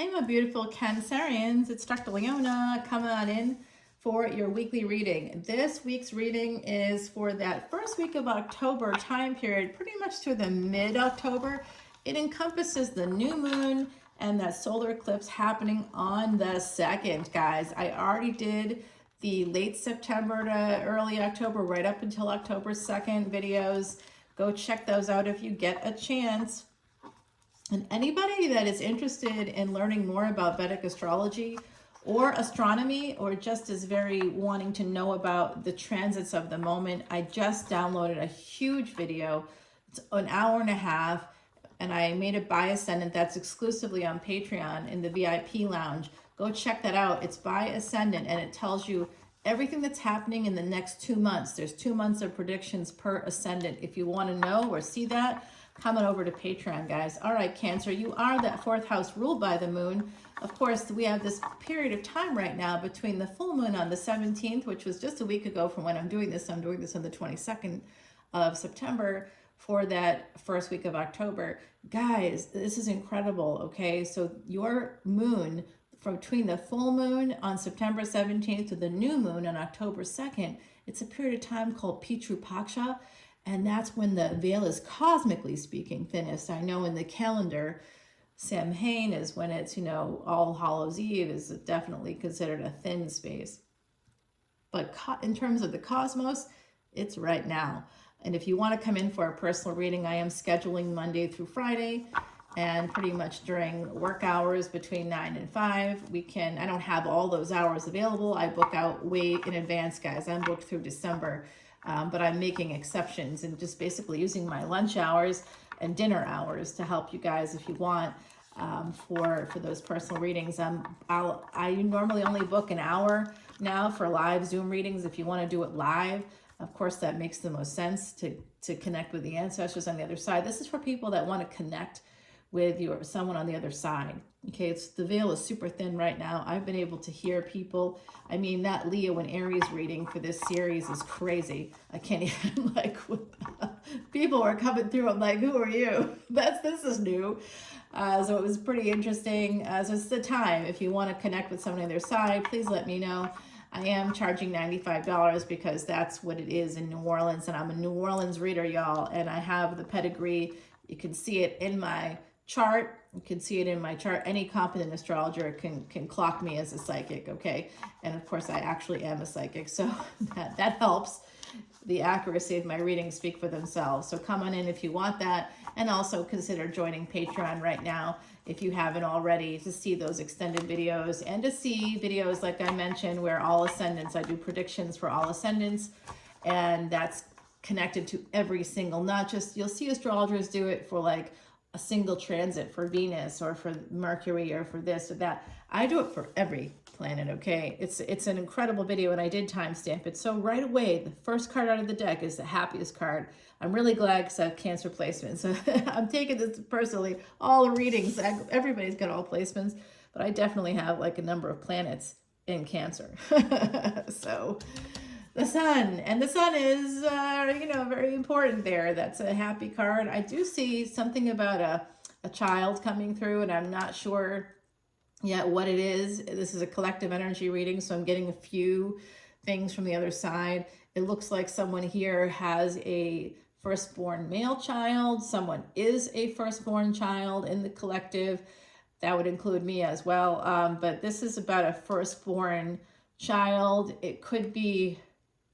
Hey, my beautiful Cancerians, it's Dr. Leona coming on in for your weekly reading. This week's reading is for that first week of October time period, pretty much through the mid-October. It encompasses the new moon and that solar eclipse happening on the 2nd, guys. I already did the late September to early October, right up until October 2nd videos. Go check those out if you get a chance. And anybody that is interested in learning more about Vedic astrology or astronomy, or just is very wanting to know about the transits of the moment, I just downloaded a huge video. It's an hour and a half, and I made it by Ascendant. That's exclusively on Patreon in the VIP lounge. Go check that out. It's by Ascendant, and it tells you everything that's happening in the next 2 months. There's 2 months of predictions per Ascendant. If you want to know or see that, come on over to Patreon, guys. All right, Cancer, you are that 4th house ruled by the moon. Of course, we have this period of time right now between the full moon on the 17th, which was just a week ago from when I'm doing this. I'm doing this on the 22nd of September for that first week of October. Guys, this is incredible, okay? So your moon, from between the full moon on September 17th to the new moon on October 2nd, it's a period of time called Pitru Paksha. And that's when the veil is, cosmically speaking, thinnest. I know in the calendar, Samhain is when it's, All Hallows Eve is definitely considered a thin space. But in terms of the cosmos, it's right now. And if you want to come in for a personal reading, I am scheduling Monday through Friday, and pretty much during work hours between 9 and 5. I don't have all those hours available. I book out way in advance, guys. I'm booked through December. But I'm making exceptions and just basically using my lunch hours and dinner hours to help you guys if you want for those personal readings. I normally only book an hour now for live Zoom readings if you want to do it live. Of course, that makes the most sense to connect with the ancestors on the other side. This is for people that want to connect with someone on the other side. Okay, the veil is super thin right now. I've been able to hear people. I mean, that Leo and Aries reading for this series is crazy. I can't even, people were coming through. I'm like, who are you? This is new. So it was pretty interesting. So it's the time. If you want to connect with someone on their side, please let me know. I am charging $95 because that's what it is in New Orleans. And I'm a New Orleans reader, y'all. And I have the pedigree. You can see it in my chart. You can see it in my chart. Any competent astrologer can clock me as a psychic, okay? And of course, I actually am a psychic, so that helps. The accuracy of my readings speak for themselves. So come on in if you want that, and also consider joining Patreon right now if you haven't already, to see those extended videos and to see videos like I mentioned where all ascendants, I do predictions for all ascendants, and that's connected to every single, not just, you'll see astrologers do it for like a single transit for Venus or for Mercury or for this or that. I do it for every planet, okay? It's an incredible video, and I did timestamp it. So right away, the first card out of the deck is the happiest card. I'm really glad because I have Cancer placement. So I'm taking this personally. All the readings, everybody's got all placements, but I definitely have like a number of planets in Cancer. So the sun, and the sun is, very important there. That's a happy card. I do see something about a child coming through, and I'm not sure yet what it is. This is a collective energy reading, so I'm getting a few things from the other side. It looks like someone here has a firstborn male child. Someone is a firstborn child in the collective. That would include me as well. But this is about a firstborn child. It could be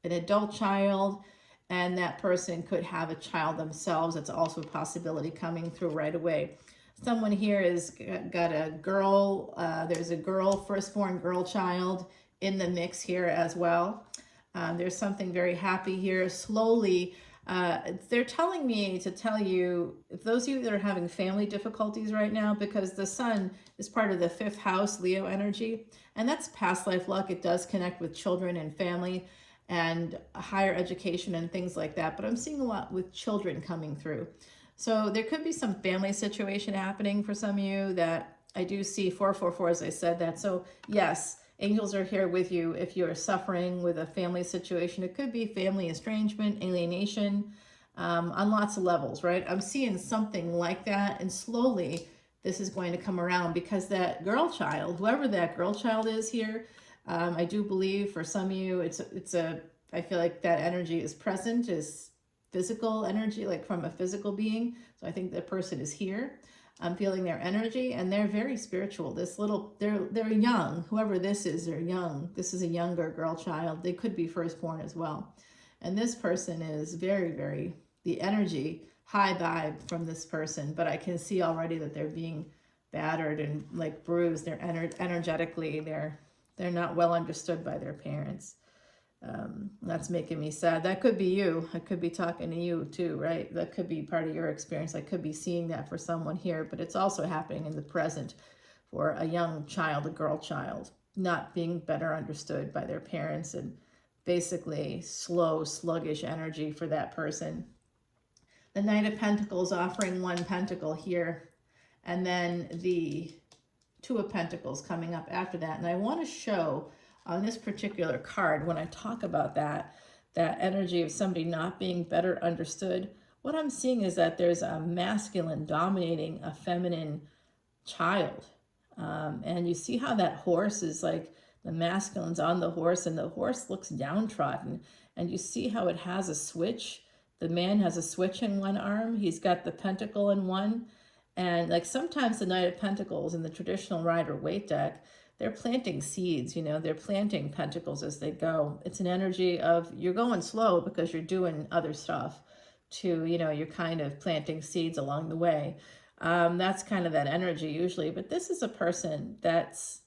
an adult child, and that person could have a child themselves. It's also a possibility coming through right away. Someone here has got a girl. There's a girl, firstborn girl child in the mix here as well. There's something very happy here. Slowly, they're telling me to tell you, if those of you that are having family difficulties right now, because the sun is part of the 5th house, Leo energy, and that's past life luck. It does connect with children and family and higher education and things like that. But I'm seeing a lot with children coming through. So there could be some family situation happening for some of you. That I do see 444 as I said that. So yes, angels are here with you if you're suffering with a family situation. It could be family estrangement, alienation, on lots of levels, right? I'm seeing something like that, and slowly this is going to come around, because that girl child, whoever that girl child is here, I do believe for some of you, I feel like that energy is present, is physical energy, like from a physical being. So I think that person is here. I'm feeling their energy, and they're very spiritual. They're young. Whoever this is, they're young. This is a younger girl child. They could be firstborn as well. And this person is very, very, the energy, high vibe from this person, but I can see already that they're being battered and like bruised. They're energetically, they're not well understood by their parents. That's making me sad. That could be you. I could be talking to you too, right? That could be part of your experience. I could be seeing that for someone here, but it's also happening in the present for a young child, a girl child, not being better understood by their parents, and basically slow, sluggish energy for that person. The Knight of Pentacles offering 1 pentacle here, and then the 2 of Pentacles coming up after that. And I want to show on this particular card, when I talk about that energy of somebody not being better understood, what I'm seeing is that there's a masculine dominating a feminine child. And you see how that horse is like, the masculine's on the horse and the horse looks downtrodden. And you see how it has a switch. The man has a switch in one arm. He's got the pentacle in one. And like sometimes the Knight of Pentacles in the traditional Rider-Waite deck, they're planting seeds, you know, they're planting pentacles as they go. It's an energy of you're going slow because you're doing other stuff to, you know, you're kind of planting seeds along the way. That's kind of that energy usually. But this is a person that's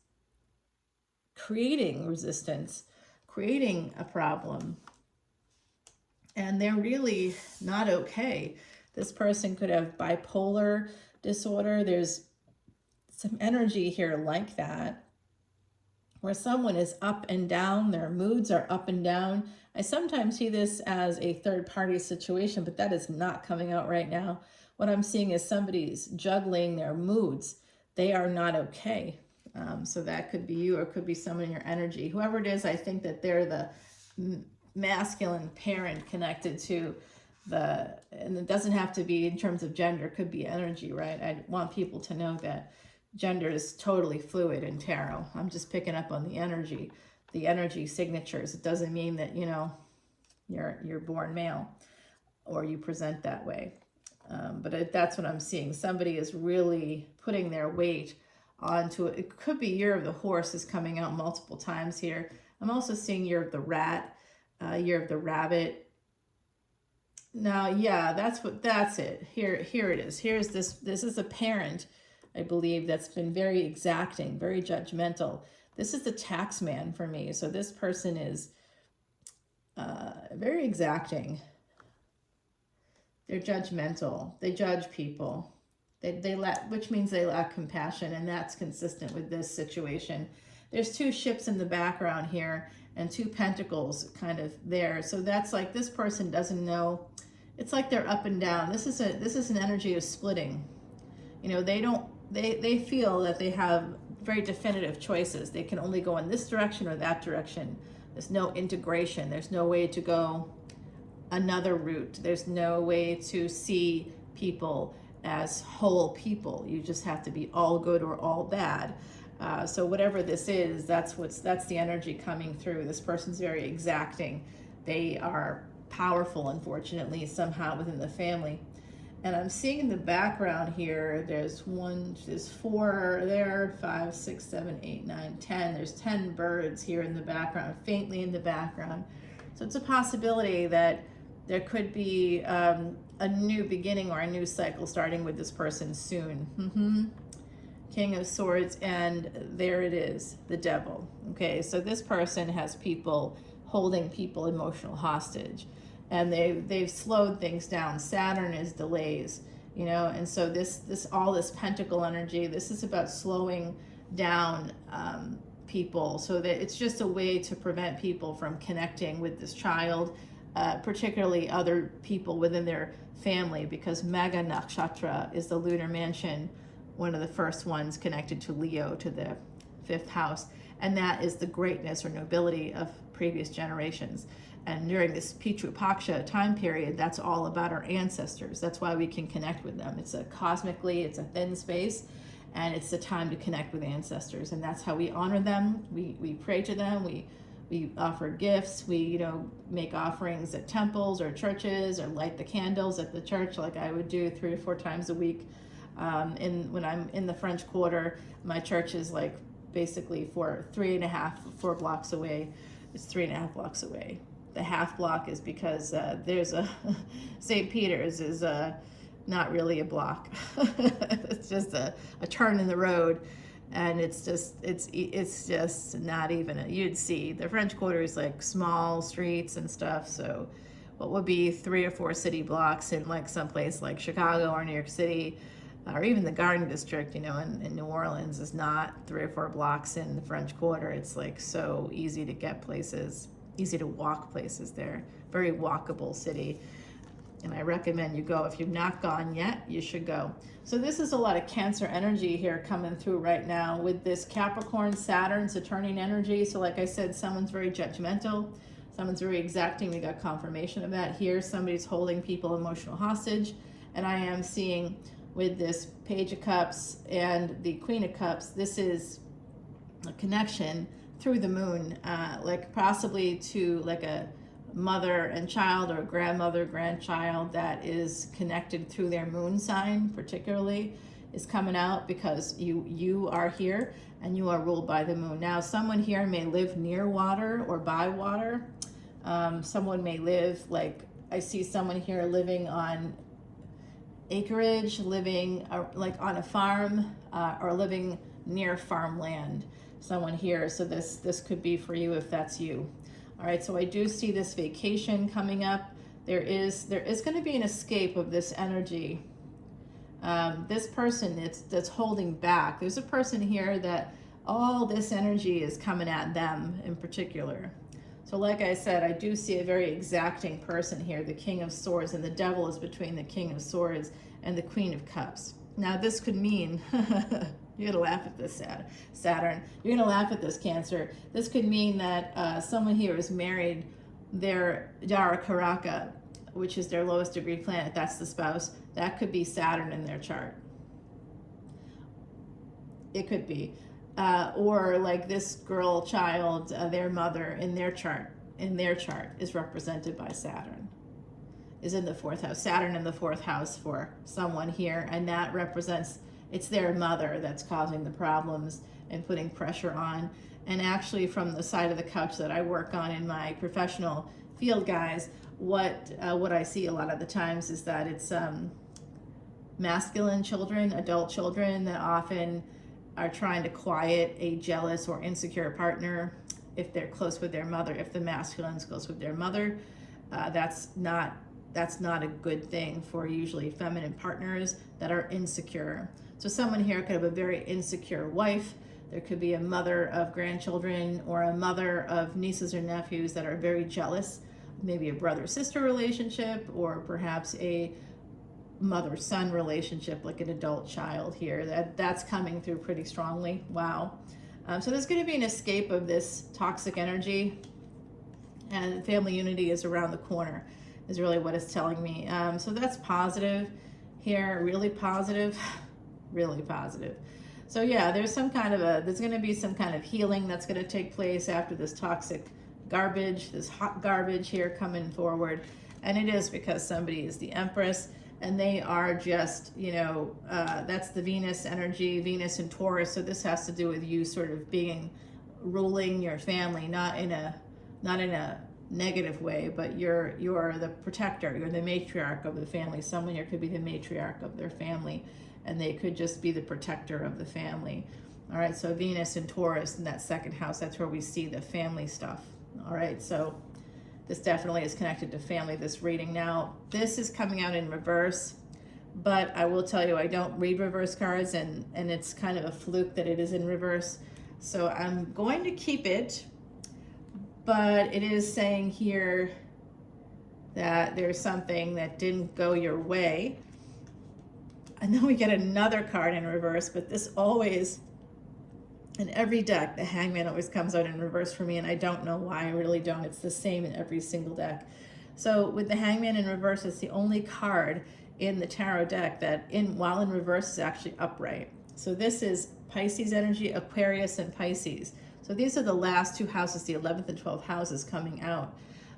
creating resistance, creating a problem. And they're really not okay. This person could have bipolar disorder. There's some energy here like that, where someone is up and down, their moods are up and down. I sometimes see this as a third-party situation, but that is not coming out right now. What I'm seeing is somebody's juggling their moods. They are not okay. So that could be you, or it could be someone in your energy. Whoever it is, I think that they're the masculine parent connected to and it doesn't have to be in terms of gender, it could be energy, right? I want people to know that gender is totally fluid in tarot. I'm just picking up on the energy signatures. It doesn't mean that, you know, you're born male or you present that way. But that's what I'm seeing. Somebody is really putting their weight onto it. It could be Year of the Horse is coming out multiple times here. I'm also seeing Year of the Rat, Year of the Rabbit. Now, yeah, that's it. Here it is. Here's this is a parent, I believe, that's been very exacting, very judgmental. This is the tax man for me. So this person is very exacting. They're judgmental. They judge people. Which means they lack compassion, and that's consistent with this situation. There's 2 ships in the background here and 2 pentacles kind of there. So that's like this person doesn't know. It's like they're up and down. This is an energy of splitting. You know, they feel that they have very definitive choices. They can only go in this direction or that direction. There's no integration. There's no way to go another route. There's no way to see people as whole people. You just have to be all good or all bad. So whatever this is, that's the energy coming through. This person's very exacting. They are powerful, unfortunately, somehow within the family. And I'm seeing in the background here, there's 4 there, 5, 6, 7, 8, 9, 10. There's 10 birds here in the background, faintly in the background. So it's a possibility that there could be a new beginning or a new cycle starting with this person soon. King of Swords, and there it is, the Devil. Okay, so this person has people holding people emotional hostage, and they've slowed things down. Saturn is delays, you know, and so all this pentacle energy, this is about slowing down people, so that it's just a way to prevent people from connecting with this child, particularly other people within their family, because Magha Nakshatra is the lunar mansion, one of the first ones connected to Leo, to the 5th house, and that is the greatness or nobility of previous generations. And during this Pitru Paksha time period, that's all about our ancestors. That's why we can connect with them. It's it's a thin space, and it's the time to connect with ancestors. And that's how we honor them. We pray to them. We offer gifts. We, make offerings at temples or churches, or light the candles at the church, like I would do 3 or 4 times a week. When I'm in the French Quarter, my church is like basically 4 blocks away. It's 3.5 blocks away. The half block is because there's a St. Peter's is not really a block. It's just a turn in the road, and it's just not even you'd see the French Quarter is like small streets and stuff. So what would be 3 or 4 city blocks in like someplace like Chicago or New York City, or even the Garden District, in New Orleans, is not 3 or 4 blocks in the French Quarter. It's like so easy to get places, easy to walk places there. Very walkable city. And I recommend you go. If you've not gone yet, you should go. So this is a lot of Cancer energy here coming through right now with this Capricorn, Saturn, Saturnian energy. So like I said, someone's very judgmental. Someone's very exacting. We got confirmation of that here. Somebody's holding people emotional hostage. And I am seeing with this Page of Cups and the Queen of Cups, this is a connection through the moon, like possibly to like a mother and child, or grandmother, grandchild that is connected through their moon sign particularly, is coming out, because you are here and you are ruled by the moon. Now, someone here may live near water or by water. Someone may live, like I see someone here living on acreage, living like on a farm, or living near farmland. Someone here, so this could be for you if that's you. All right, so I do see this vacation coming up. There is going to be an escape of this energy. This person that's holding back. There's a person here that all this energy is coming at them in particular. So like I said, I do see a very exacting person here, the King of Swords, and the devil is between the King of Swords and the Queen of Cups. Now this could mean, you're gonna laugh at this, Saturn. You're gonna laugh at this, Cancer. This could mean that someone here is married their Dara Karaka, which is their lowest degree planet. That's the spouse. That could be Saturn in their chart. It could be. Or like this girl child, their mother in their chart is represented by Saturn, is in the 4th house. Saturn in the 4th house for someone here, and that represents, it's their mother that's causing the problems and putting pressure on. And actually, from the side of the couch that I work on in my professional field, guys, what I see a lot of the times is that it's masculine children, adult children, that often are trying to quiet a jealous or insecure partner if they're close with their mother. If the masculine's close with their mother, that's not a good thing for usually feminine partners that are insecure. So someone here could have a very insecure wife. There could be a mother of grandchildren or a mother of nieces or nephews that are very jealous, maybe a brother-sister relationship, or perhaps a mother-son relationship, like an adult child here. That's coming through pretty strongly. Wow. So there's going to be an escape of this toxic energy, and family unity is around the corner, is really what it's telling me. So that's positive here, really positive, really positive. So yeah, there's going to be some kind of healing that's going to take place after this toxic garbage, this hot garbage here coming forward. And it is because somebody is the Empress, and they are just, that's the Venus energy, Venus and Taurus. So this has to do with you sort of ruling your family, not in a negative way, but you're the protector, you're the matriarch of the family. Someone here could be the matriarch of their family, and they could just be the protector of the family. All right, so Venus and Taurus in that 2nd house, that's where we see the family stuff. All right, so this definitely is connected to family, this reading. Now, this is coming out in reverse, but I will tell you, I don't read reverse cards, and it's kind of a fluke that it is in reverse. So I'm going to keep it, but it is saying here that there's something that didn't go your way. And then we get another card in reverse, but this always, And every deck, the Hangman always comes out in reverse for me, and I don't know why. I really don't. It's the same in every single deck. So with the Hangman in reverse, it's the only card in the tarot deck that while in reverse is actually upright. So this is Pisces energy, Aquarius, and Pisces. So these are the last two houses, the 11th and 12th houses coming out.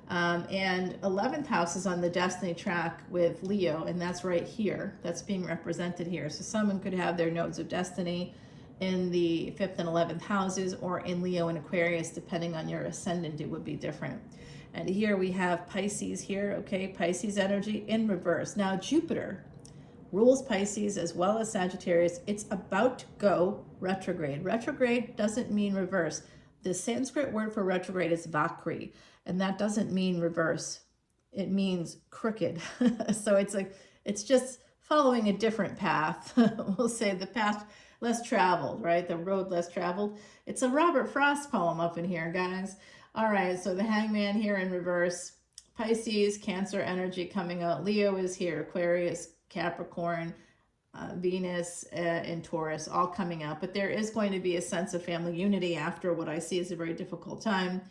And 11th house is on the destiny track with Leo, and that's right here. That's being represented here. So someone could have their nodes of destiny in the 5th and 11th houses, or in Leo and Aquarius, depending on your ascendant, it would be different. And here we have Pisces here, okay, Pisces energy in reverse. Now Jupiter rules Pisces as well as Sagittarius. It's about to go retrograde. Retrograde doesn't mean reverse. The Sanskrit word for retrograde is Vakri, and that doesn't mean reverse. It means crooked. So it's just following a different path. We'll say the path less traveled, right? The road less traveled. It's a Robert Frost poem up in here, guys. All right, so the Hangman here in reverse, Pisces, Cancer energy coming out. Leo is here, Aquarius, Capricorn, Venus, and Taurus, all coming out. But there is going to be a sense of family unity after what I see is a very difficult time.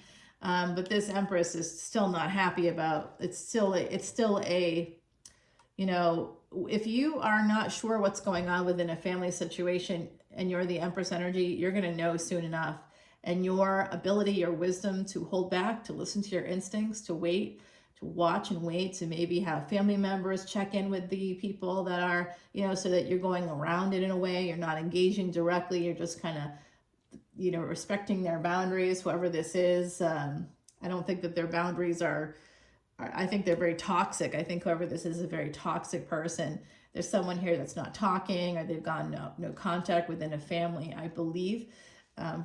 But this Empress is still not happy about. It's still a, you know, if you are not sure what's going on within a family situation and you're the Empress energy, you're going to know soon enough. And your ability, your wisdom to hold back, to listen to your instincts, to wait, to watch and wait, to maybe have family members check in with the people that are, you know, so that you're going around it in a way. You're not engaging directly. You're just kind of, you know, respecting their boundaries, whoever this is. I don't think that their boundaries are, I think they're very toxic. I think whoever this is a very toxic person. There's someone here that's not talking, or they've gone no contact within a family, I believe.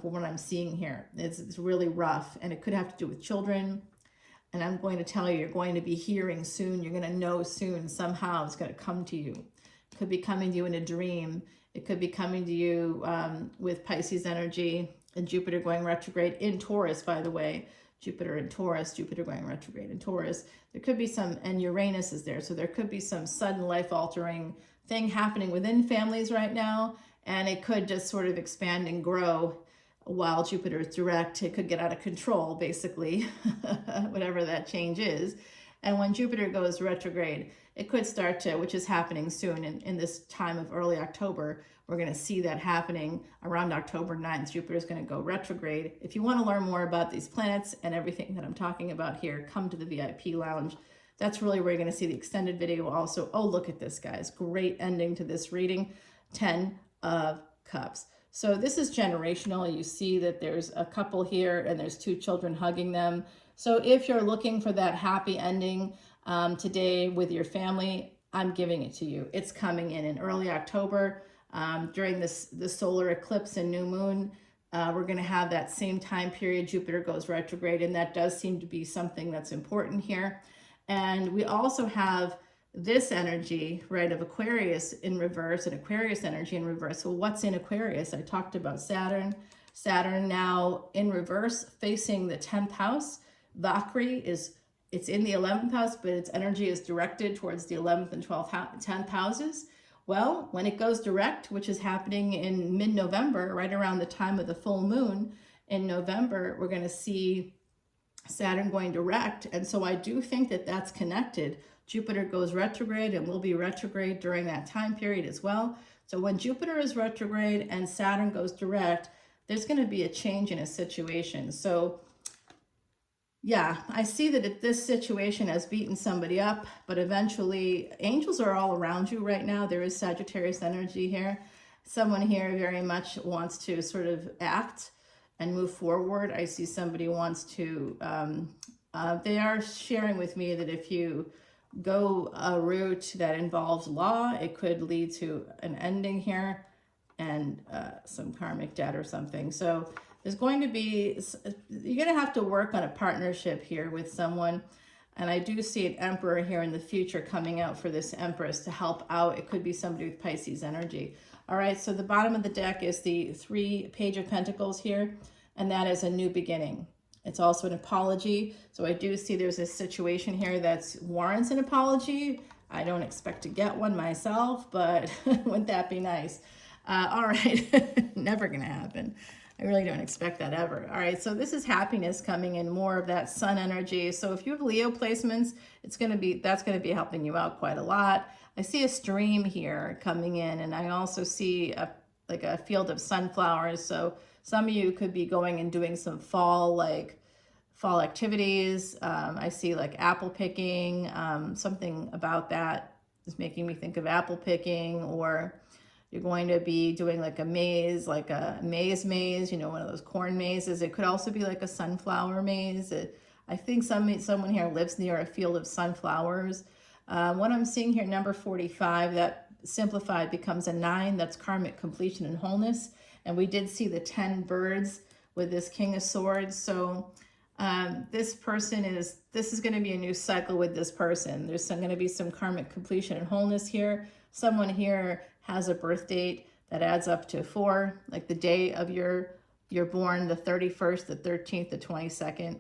For what I'm seeing here, it's really rough, and it could have to do with children. And I'm going to tell you, you're going to be hearing soon. You're going to know soon. Somehow it's going to come to you. It could be coming to you in a dream. It could be coming to you with Pisces energy and Jupiter going retrograde in Taurus, by the way. Jupiter in Taurus, Jupiter going retrograde in Taurus. There could be some, and Uranus is there. So there could be some sudden life-altering thing happening within families right now. And it could just sort of expand and grow while Jupiter is direct. It could get out of control, basically, whatever that change is. And when Jupiter goes retrograde, it could start to, which is happening soon in this time of early October. We're going to see that happening around October 9th. Jupiter is going to go retrograde. If you want to learn more about these planets and everything that I'm talking about here, come to the VIP lounge. That's really where you're going to see the extended video also. Oh, look at this, guys. Great ending to this reading. 10 of Cups. So this is generational. You see that there's a couple here and there's two children hugging them. So if you're looking for that happy ending today with your family, I'm giving it to you. It's coming in early October during the solar eclipse and new moon. We're going to have that same time period. Jupiter goes retrograde, and that does seem to be something that's important here. And we also have this energy, right, of Aquarius in reverse, and Aquarius energy in reverse. So what's in Aquarius? I talked about Saturn. Saturn now in reverse, facing the 10th house. Vakri it's in the 11th house, but its energy is directed towards the 11th and 10th houses. Well, when it goes direct, which is happening in mid-November, right around the time of the full moon in November, we're going to see Saturn going direct. And so I do think that that's connected. Jupiter goes retrograde and will be retrograde during that time period as well. So when Jupiter is retrograde and Saturn goes direct, there's going to be a change in a situation. So yeah, I see that if this situation has beaten somebody up, but eventually angels are all around you right now. There is Sagittarius energy here. Someone here very much wants to sort of act and move forward. I see somebody wants to, they are sharing with me that if you go a route that involves law, it could lead to an ending here and some karmic debt or something. So there's going to be, you're going to have to work on a partnership here with someone. And I do see an Emperor here in the future coming out for this Empress to help out. It could be somebody with Pisces energy. All right, so the bottom of the deck is the Page of Pentacles here, and that is a new beginning. It's also an apology. So I do see there's a situation here that warrants an apology. I don't expect to get one myself, but wouldn't that be nice? All right, never gonna happen. I really don't expect that ever. All right, so this is happiness coming in, more of that sun energy. So if you have Leo placements, that's going to be helping you out quite a lot. I see a stream here coming in, and I also see like a field of sunflowers. So some of you could be going and doing some fall activities. I see like apple picking. Something about that is making me think of apple picking, or you're going to be doing like a maze, like a maze, you know, one of those corn mazes. It could also be like a sunflower maze. I think someone here lives near a field of sunflowers. What I'm seeing here, number 45, that simplified becomes a 9. That's karmic completion and wholeness. And we did see the 10 birds with this King of Swords. So this is going to be a new cycle with this person. There's going to be some karmic completion and wholeness here. Someone here has a birth date that adds up to 4, like the day of you're born, the 31st, the 13th, the 22nd,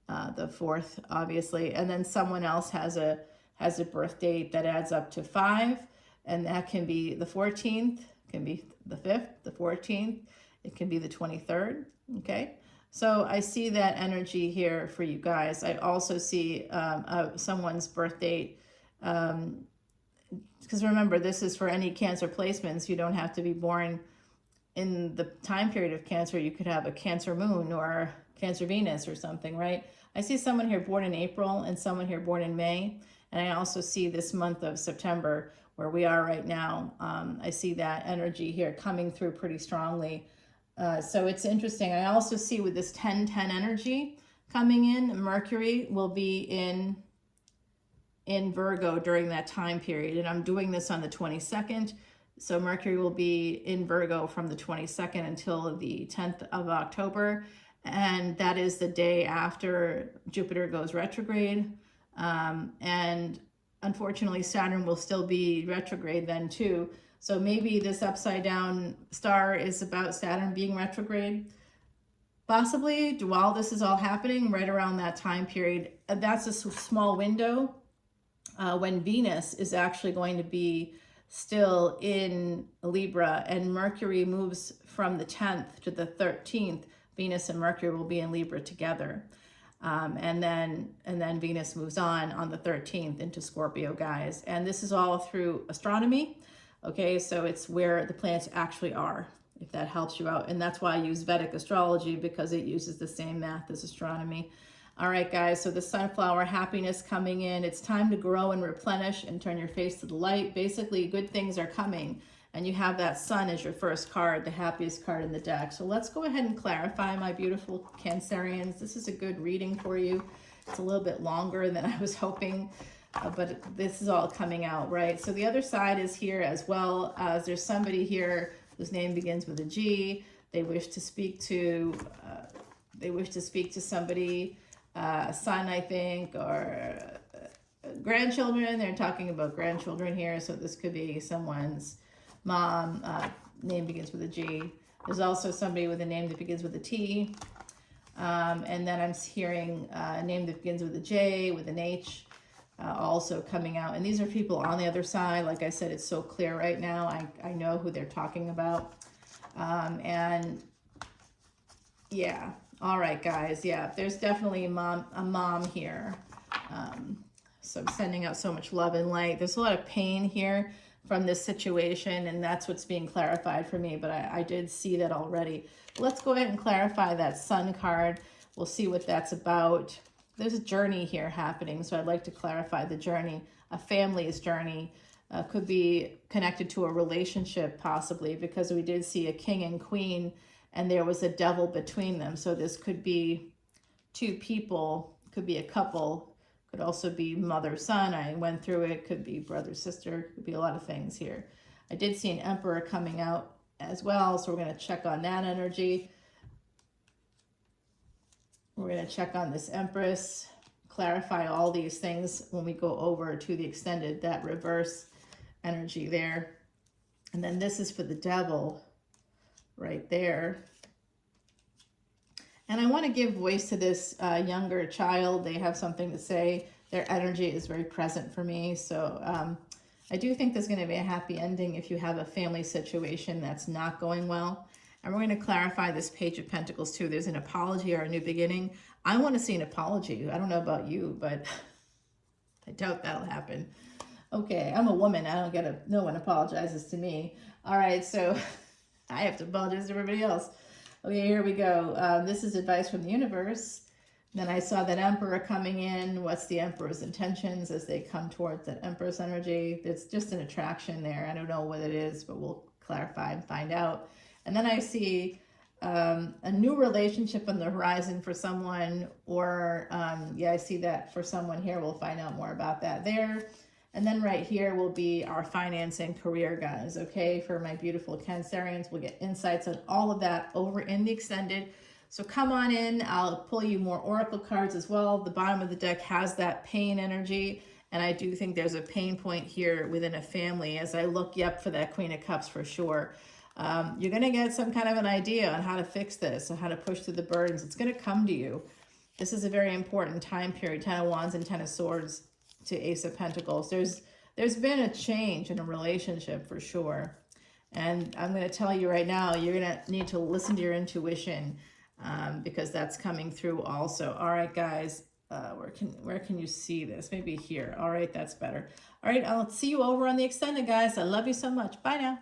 the 4th, obviously. And then someone else has a birth date that adds up to 5, and that can be the 14th, can be the 5th, the 14th, it can be the 23rd, okay? So I see that energy here for you guys. I also see someone's birth date, because remember, this is for any Cancer placements. You don't have to be born in the time period of Cancer. You could have a Cancer moon or Cancer Venus or something, right? I see someone here born in April and someone here born in May. And I also see this month of September, where we are right now. I see that energy here coming through pretty strongly. So it's interesting. I also see with this 10-10 energy coming in, Mercury will be in Virgo during that time period. And I'm doing this on the 22nd. So Mercury will be in Virgo from the 22nd until the 10th of October. And that is the day after Jupiter goes retrograde. And unfortunately, Saturn will still be retrograde then too. So maybe this upside down star is about Saturn being retrograde. Possibly, while this is all happening, right around that time period. That's a small window when Venus is actually going to be still in Libra, and Mercury moves from the 10th to the 13th. Venus and Mercury will be in Libra together. And then Venus moves on the 13th into Scorpio, guys. And this is all through astronomy. Okay, so it's where the planets actually are, if that helps you out. And that's why I use Vedic Astrology, because it uses the same math as astronomy. All right, guys, so the sunflower happiness coming in. It's time to grow and replenish and turn your face to the light. Basically, good things are coming. And you have that sun as your first card, the happiest card in the deck. So let's go ahead and clarify, my beautiful Cancerians. This is a good reading for you. It's a little bit longer than I was hoping, but this is all coming out, right? So the other side is here as well. There's somebody here whose name begins with a G. They wish to speak to somebody, son, I think, or grandchildren. They're talking about grandchildren here. So this could be someone's mom, name begins with a G. There's also somebody with a name that begins with a T. And then I'm hearing a name that begins with a J, with an H, also coming out. And these are people on the other side. Like I said, it's so clear right now. I know who they're talking about. And yeah, all right, guys. Yeah, there's definitely a mom here. So I'm sending out so much love and light. There's a lot of pain here from this situation, and that's what's being clarified for me, but I did see that already. Let's go ahead and clarify that sun card. We'll see what that's about. There's a journey here happening, so I'd like to clarify the journey. A family's journey could be connected to a relationship, possibly, because we did see a king and queen, and there was a devil between them. So this could be two people, could be a couple, could also be mother, son. I went through it. Could be brother, sister. Could be a lot of things here. I did see an emperor coming out as well. So we're going to check on that energy. We're going to check on this empress, clarify all these things when we go over to the extended, that reverse energy there. And then this is for the devil right there. And I want to give voice to this younger child. They have something to say. Their energy is very present for me. So I do think there's going to be a happy ending if you have a family situation that's not going well. And we're going to clarify this Page of Pentacles too. There's an apology or a new beginning. I want to see an apology. I don't know about you, but I doubt that'll happen. Okay, I'm a woman. I don't get no one apologizes to me. All right, so I have to apologize to everybody else. Okay, here we go. This is advice from the universe. Then I saw that Emperor coming in. What's the Emperor's intentions as they come towards that Empress energy? It's just an attraction there. I don't know what it is, but we'll clarify and find out. And then I see a new relationship on the horizon for someone, or yeah, I see that for someone here. We'll find out more about that there. And then right here will be our finance and career, guys, okay? For my beautiful Cancerians, we'll get insights on all of that over in the extended. So come on in. I'll pull you more oracle cards as well. The bottom of the deck has that pain energy, and I do think there's a pain point here within a family as I look for that Queen of Cups for sure. You're going to get some kind of an idea on how to fix this, and how to push through the burdens. It's going to come to you. This is a very important time period. 10 of Wands and 10 of Swords to Ace of Pentacles. There's been a change in a relationship for sure. And I'm going to tell you right now, you're going to need to listen to your intuition because that's coming through also. All right, guys, where can you see this? Maybe here. All right, that's better. All right, I'll see you over on the extended, guys. I love you so much. Bye now.